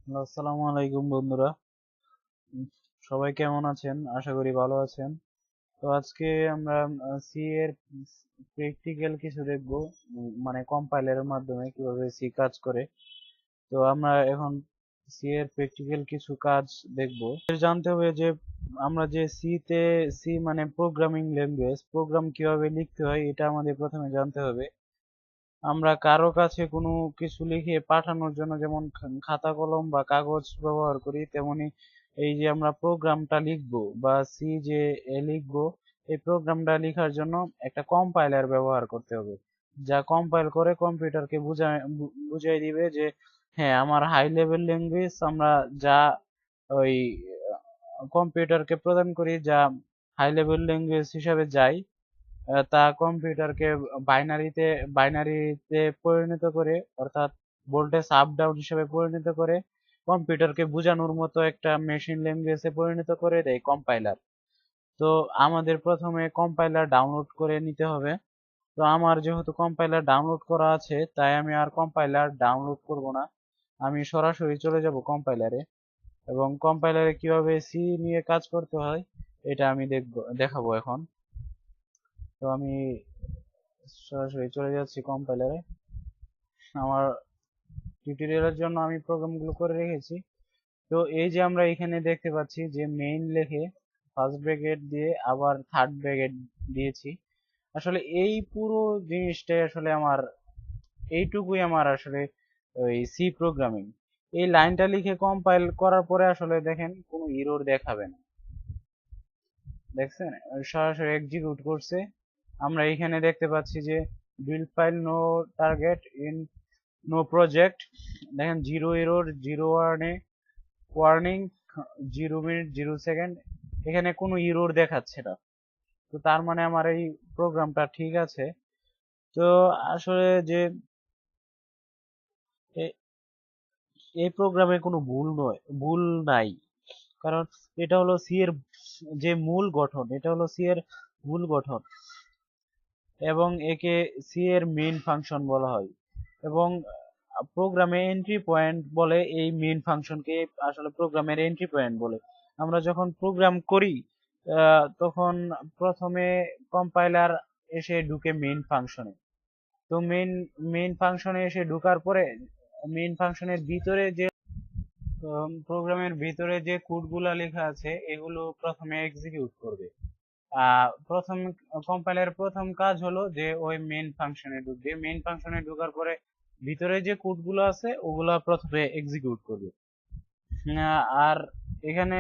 আসসালামু আলাইকুম বন্ধুরা। উম, সবাই কেমন আছেন? আশা করি ভালো আছেন। তো আজকে আমরা সি এর প্র্যাকটিক্যাল কিছু দেখব, মানে কম্পাইলারের মাধ্যমে কিভাবে সি কাজ করে। তো আমরা এখন সি এর প্র্যাকটিক্যাল কিছু কাজ দেখব। এর জানতে হবে যে আমরা যে সি মানে প্রোগ্রামিং ল্যাঙ্গুয়েজ, প্রোগ্রাম কিভাবে লিখতে হয় এটা আমাদের প্রথমে জানতে হবে। আমরা কারো কাছে কোনো কিছু লিখে পাঠানোর জন্য যেমন খাতা কলম বা কাগজ ব্যবহার করি, তেমনি এই যে আমরা প্রোগ্রামটা লিখবো বা সি যে লিখবো, এই প্রোগ্রামটা লেখার জন্য একটা কম্পাইলার ব্যবহার করতে হবে, যা কম্পাইল করে কম্পিউটারকে বুঝাই দিবে যে হ্যাঁ, আমার হাই লেভেল ল্যাঙ্গুয়েজ আমরা যা ওই কম্পিউটারকে প্রদান করি, যা হাই লেভেল ল্যাঙ্গুয়েজ হিসাবে যায়, তা কম্পিউটারকে বাইনারিতে পরিণত করে, অর্থাৎ ভোল্টেজ আপ ডাউন হিসেবে পরিণত করে কম্পিউটারকে বোঝানোর মতো একটা মেশিন ল্যাঙ্গুয়েজে পরিণত করে দেয় কম্পাইলার। তো আমাদের প্রথমে কম্পাইলার ডাউনলোড করে নিতে হবে। তো আমার যেহেতু কম্পাইলার ডাউনলোড করা আছে, তাই আমি আর কম্পাইলার ডাউনলোড করব না, আমি সরাসরি চলে যাব কম্পাইলারে, এবং কম্পাইলারে কিভাবে সি নিয়ে কাজ করতে হয় এটা আমি দেখাবো এখন। তো আমি সরাসরি চলে যাচ্ছি কম্পাইলারে। আমার টিউটোরিয়ালের জন্য আমি প্রোগ্রামগুলো করে রেখেছি। তো এই যে আমরা এখানে দেখতে পাচ্ছি যে মেইন লেখে ফার্স্ট ব্র্যাকেট দিয়ে আবার থার্ড ব্র্যাকেট দিয়েছি। আসলে এই পুরো জিনিসটাই আসলে আমার, এইটুকুই আমার আসলে ওই সি প্রোগ্রামিং। এই লাইনটা লিখে কম্পাইল করার পরে আসলে দেখেন কোনো এরর দেখাবে না, দেখছেন? সরাসরি এক্সিকিউট করছে। আমরা এখানে দেখতে পাচ্ছি যে build file, no target, in no project, দেখেন zero error, zero warning, 0 minute 0 second, এখানে কোনো এরর দেখাচ্ছে না। তো তার মানে আমার এই প্রোগ্রামটা ঠিক আছে। তো আসলে যে এ- এই প্রোগ্রামে কোনো ভুল নাই, কারণ এটা হলো সি এর যে মূল গঠন, এটা হলো সি এর মূল গঠন, এবং একে সি এর মেইন ফাংশন বলা হয়। এবং প্রোগ্রামে এন্ট্রি পয়েন্ট বলে, এই মেইন ফাংশনকে আসলে প্রোগ্রামের এন্ট্রি পয়েন্ট বলে। আমরা যখন প্রোগ্রাম করি তখন প্রথমে কম্পাইলার এসে ঢুকে মেইন ফাংশনে। তো মেইন ফাংশনে এসে ঢুকার পরে মেইন ফাংশনের ভিতরে যে প্রোগ্রামের ভিতরে যে কোডগুলা লেখা আছে এগুলো প্রথমে এক্সিকিউট করবে। প্রথম কম্পাইলার প্রথম কাজ হলো যে ওই মেইন ফাংশনে ঢুকবে, মেইন ফাংশনে ঢোকার পরে ভিতরে যে কোডগুলো আছে ওগুলা প্রথমে এক্সিকিউট করবে। আর এখানে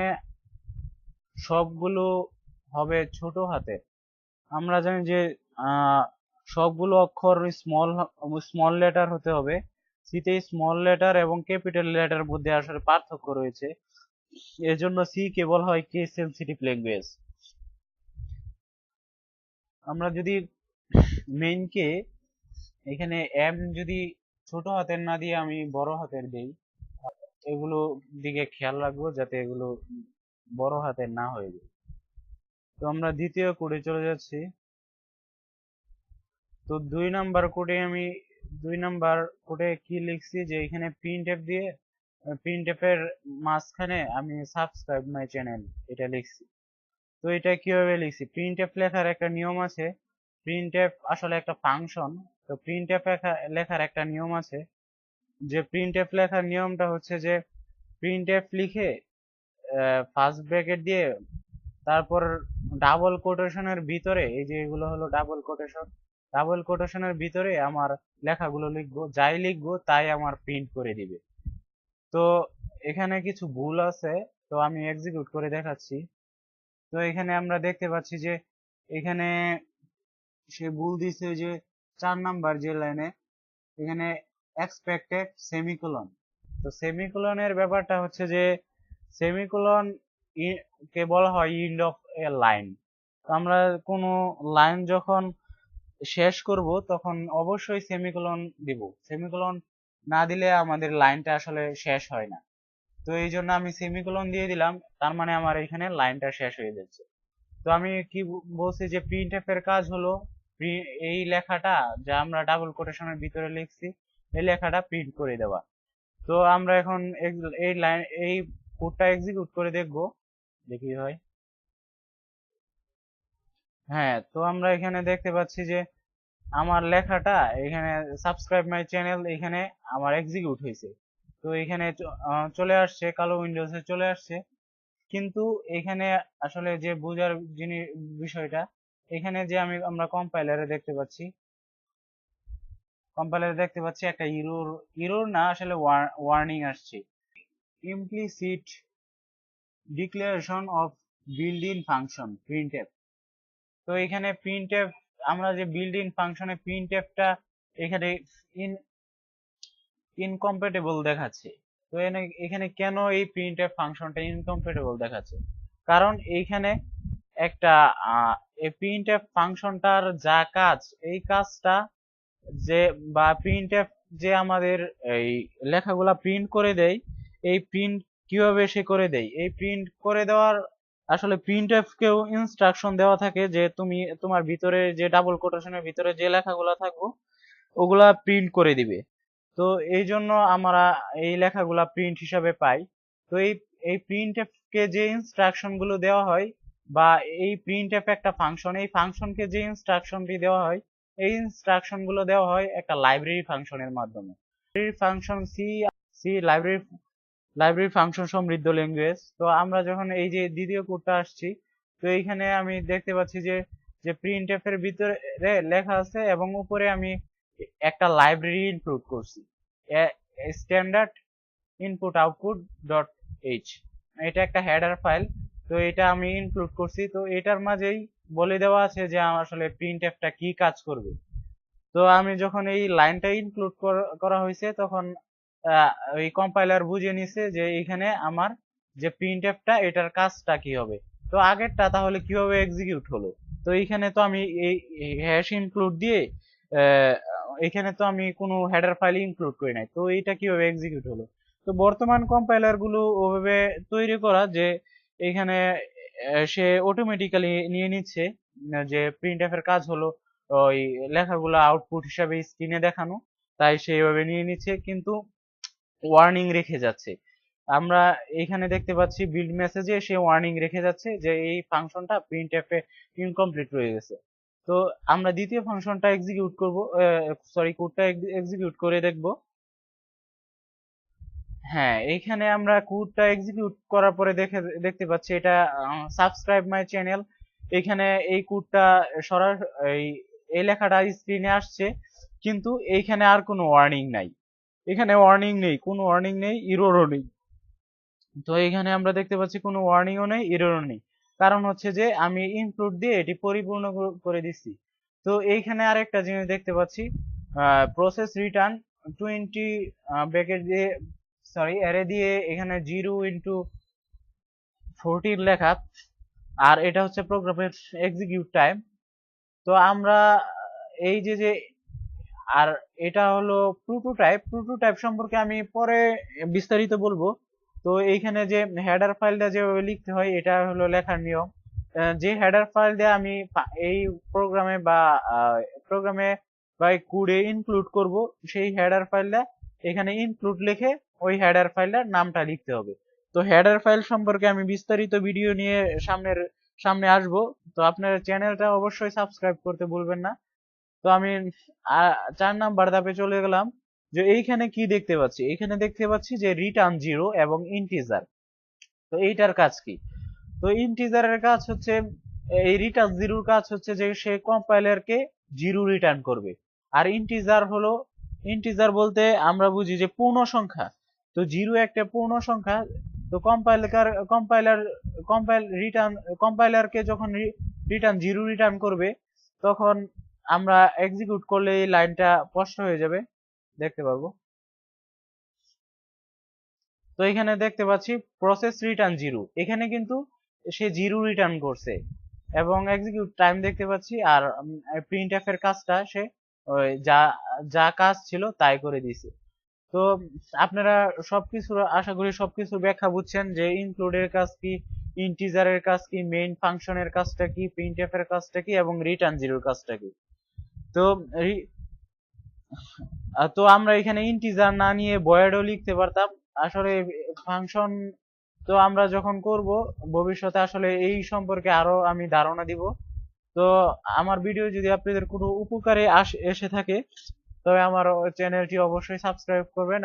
সবগুলো হবে ছোট হাতে। আমরা জানি যে আহ, সবগুলো অক্ষর স্মল স্মল লেটার হতে হবে। সিতে স্মল লেটার এবং ক্যাপিটাল লেটার মধ্যে আসলে পার্থক্য রয়েছে, এজন্য সি কে বলা হয় কেস সেনসিটিভ ল্যাঙ্গুয়েজ। আমরা যদি মেইনকে এখানে এম যদি ছোট হাতের না দিয়ে আমি বড় হাতের দেই, এগুলো দিকে খেয়াল রাখবো যাতে এগুলো বড় হাতের না হয়ে যায়। তো আমরা দ্বিতীয় কোডে চলে যাচ্ছি। তো 2 নাম্বার কোডে কি লিখছি যে এখানে প্রিন্ট এফ দিয়ে, প্রিন্ট এফ এর মাঝখানে আমি সাবস্ক্রাইব মাই চ্যানেল এটা লিখছি। তো এটা কিভাবে লিখছি, প্রিন্ট এফ লেখার একটা নিয়ম আছে। প্রিন্ট এফ আসলে একটা ফাংশন। তো প্রিন্ট এফ লেখার একটা নিয়ম আছে, যে প্রিন্ট এফ লেখার নিয়মটা হচ্ছে যে প্রিন্ট এফ লিখে ফার্স্ট ব্র্যাকেট দিয়ে তারপর ডাবল কোটেশনের ভিতরে, এই যে এগুলো হলো ডাবল কোটেশন, ডাবল কোটেশনের ভিতরে আমার লেখাগুলো লিখবো, যাই লিখবো তাই আমার প্রিন্ট করে দিবে। তো এখানে কিছু ভুল আছে, তো আমি এক্সিকিউট করে দেখাচ্ছি। তো এখানে আমরা দেখতে পাচ্ছি যে এখানে সে ভুল দিছে যে 4 নাম্বার যে লাইনে, এখানে এক্সপেক্টেড সেমিকোলন। তো সেমিকোলনের ব্যাপারটা হচ্ছে যে সেমিকোলন কে বলা হয় এন্ড অফ এ লাইন। তো আমরা কোনো লাইন যখন শেষ করব তখন অবশ্যই সেমিকোলন দিব, সেমিকোলন না দিলে আমাদের লাইনটা আসলে শেষ হয় না। তো এই জন্য আমি সেমিকোলন দিয়ে দিলাম, তার মানে আমার এখানে লাইনটা শেষ হয়ে যাচ্ছে। তো আমি কি বলছি যে প্রিন্টএফ এর কাজ হলো এই লেখাটা যা আমরা ডাবল কোটেশনের ভিতরে লিখছি এই লেখাটা প্রিন্ট করে দেওয়া। তো আমরা এখন এই কোডটা এক্সিকিউট করে দেখব দেখি হয়। হ্যাঁ, তো আমরা এখানে দেখতে পাচ্ছি যে আমার লেখাটা এখানে সাবস্ক্রাইব মাই চ্যানেল এখানে আমার এক্সিকিউট হয়েছে। তো এখানে চলে আসছে, কালো উইন্ডোজে চলে আসছে। কিন্তু এখানে আসলে যে বোঝার বিষয়টা, এখানে যে আমরা কম্পাইলারে দেখতে পাচ্ছি একটা ইরোর না, আসলে ওয়ার্নিং আসছে, implicit declaration of build in function printf. তো এখানে প্রিন্টএফ, আমরা যে বিল্ড ইন ফাংশনে প্রিন্টএফটা এখানে ইনকম্প্যাটেবল দেখাচ্ছে। তো এখানে কেন এই প্রিন্টএফ ফাংশনটা ইনকম্প্যাটেবল দেখাচ্ছে? কারণ এইখানে একটা এই প্রিন্টএফ ফাংশনটার যা কাজ, এই কাজটা যে বা প্রিন্টএফ যে আমাদের এই লেখাগুলা প্রিন্ট করে দেয়, এই প্রিন্ট কিভাবে সে করে দেয়, এই প্রিন্ট করে দেওয়ার আসলে প্রিন্টএফ কেও ইনস্ট্রাকশন দেওয়া থাকে যে তুমি তোমার ভিতরে যে ডাবল কোটেশনের ভিতরে যে লেখাগুলা থাকবো ওগুলা প্রিন্ট করে দিবে। তো এই জন্য আমরা এই লেখাগুলা প্রিন্ট হিসাবে পাই। তো এই প্রিন্টএফ কে যে ইনস্ট্রাকশন গুলো দেওয়া হয়, বা এই প্রিন্টএফ একটা ফাংশন, এই ফাংশনকে যে ইনস্ট্রাকশনটি দেওয়া হয়, এই ইনস্ট্রাকশন গুলো দেওয়া হয় একটা লাইব্রেরি ফাংশনের মাধ্যমে। Library function C library function সমৃদ্ধ ল্যাঙ্গুয়েজ। তো আমরা যখন এই যে দ্বিতীয় কোডটা আসছি, তো এইখানে আমি দেখতে পাচ্ছি যে যে প্রিন্টএফ এর ভিতরে লেখা আছে এবং উপরে আমি একটা লাইব্রেরি ইনক্লুড করছি, standard input output dot H. এটা একটা হেডার ফাইল। তো এটা আমি ইনক্লুড করছি। তো এটার মাঝেই বলে দেওয়া আছে যে আসলে প্রিন্টএফটা কি কাজ করবে। তো আমি যখন এই লাইনটা ইনক্লুড করা হয়েছে, তখন ওই কম্পাইলার বুঝে নিছে যে এখানে আমার যে প্রিন্টএফটা এটার কাজটা কি হবে। তো আগেরটা তাহলে কিভাবে এক্সিকিউট হলো? তো এইখানে তো আমি এই হ্যাশ ইনক্লুড দিয়ে আহ, এখানে তো আমি কোনো হেডার ফাইল ইনক্লুড করি নাই, তো এইটা কিভাবে এক্সিকিউট হলো? তো বর্তমান কম্পাইলার গুলো ওভাবে তৈরি করা যে এখানে সে অটোমেটিক্যালি নিয়ে নিচ্ছে যে প্রিন্টএফ এর কাজ হলো ওই লেখাগুলো আউটপুট হিসাবে স্ক্রিনে দেখানো, তাই সেইভাবে নিয়ে নিচ্ছে, কিন্তু ওয়ার্নিং রেখে যাচ্ছে। আমরা এখানে দেখতে পাচ্ছি বিল্ড মেসেজে সে ওয়ার্নিং রেখে যাচ্ছে যে এই ফাংশনটা প্রিন্টএফ এ ইনকমপ্লিট রয়ে গেছে। তো আমরা দ্বিতীয় ফাংশনটা এক্সিকিউট করব, সরি কোডটা এক্সিকিউট করে দেখব। হ্যাঁ, এইখানে আমরা কোডটা এক্সিকিউট করার পরে দেখতে পাচ্ছি এটা সাবস্ক্রাইব মাই চ্যানেল। এখানে এই কোডটা সরাসরি এই লেখাটা স্ক্রিনে আসছে, কিন্তু এইখানে আর কোনো ওয়ার্নিং নাই। এখানে ওয়ার্নিং নেই, কোনো ওয়ার্নিং নেই, ইররও নেই। তো এখানে আমরা দেখতে পাচ্ছি কোনো ওয়ার্নিংও নেই, এররও নেই। কারণ হচ্ছে যে আমি ইনক্লুড দিয়ে এটি পরিপূর্ণ করে দিচ্ছি। তো এইখানে আরেকটা জিনিস দেখতে পাচ্ছি, প্রসেস রিটার্ন 20 ব্র্যাকেট দিয়ে, সরি অ্যারে দিয়ে এখানে 0 × 14 লেখা, আর এটা হচ্ছে প্রোগ্রামের এক্সিকিউট টাইম। তো আমরা এই যে যে আর এটা হলো প্রোটোটাইপ সম্পর্কে আমি পরে বিস্তারিত বলবো। তো এইখানে যে হেডার ফাইলটা যেভাবে লিখতে হয় এটা হলো লেখার নিয়ম। যে হেডার ফাইল দিয়ে আমি এই প্রোগ্রামে বা প্রোগ্রামে বা কোডে ইনক্লুড করব, সেই হেডার ফাইলটা এখানে ইনক্লুড লিখে ওই হেডার ফাইলটার নামটা লিখতে হবে। তো হেডার ফাইল সম্পর্কে আমি বিস্তারিত ভিডিও নিয়ে সামনে আসবো। তো আপনার চ্যানেলটা অবশ্যই সাবস্ক্রাইব করতে ভুলবেন না। তো আমি 4 নাম্বার ধাপে চলে গেলাম। যে এইখানে কি দেখতে পাচ্ছি, এইখানে দেখতে পাচ্ছি যে রিটার্ন 0 এবং ইন্টিজার। তো এইটার কাজ কি? তো ইন্টিজারের কাজ হচ্ছে, এই রিটার্ন 0 কাজ হচ্ছে যে সে কম্পাইলারকে 0 রিটার্ন করবে। আর ইন্টিজার বলতে আমরা বুঝি যে পূর্ণ সংখ্যা। তো 0 একটা পূর্ণ সংখ্যা। তো কম্পাইলারকে যখন রিটার্ন 0 রিটার্ন করবে, তখন আমরা এক্সিকিউট করলে এই লাইনটা স্পষ্ট হয়ে যাবে, দেখতে পারবো। তো এখানে দেখতে পাচ্ছি প্রসেস রিটার্ন 0, এখানে কিন্তু সে 0 রিটার্ন করছে, এবং এক্সিকিউট টাইম দেখতে পাচ্ছি। আর প্রিন্টএফ এর কাজটা সে ওই যা যা কাজ ছিল তাই করে দিয়েছে। তো আপনারা সবকিছু, আশা করি সবকিছু ব্যাখ্যা বুঝছেন যে ইনক্লুডের কাজ কি, ইন্টিজারের কাজ কি, মেইন ফাংশনের কাজটা কি, প্রিন্টএফ এর কাজটা কি, এবং রিটার্ন 0 কাজটা কি। তো তো আমরা এখানে ইন্টিজার না নিয়ে ভয়েডও লিখতে পারতাম। আসলে ফাংশন তো আমরা যখন করব ভবিষ্যতে আসলে এই সম্পর্কে আরো আমি ধারণা দিব। তো আমার ভিডিও যদি আপনাদের কোনো উপকারে এসে থাকে তবে আমার চ্যানেলটি অবশ্যই সাবস্ক্রাইব করবেন।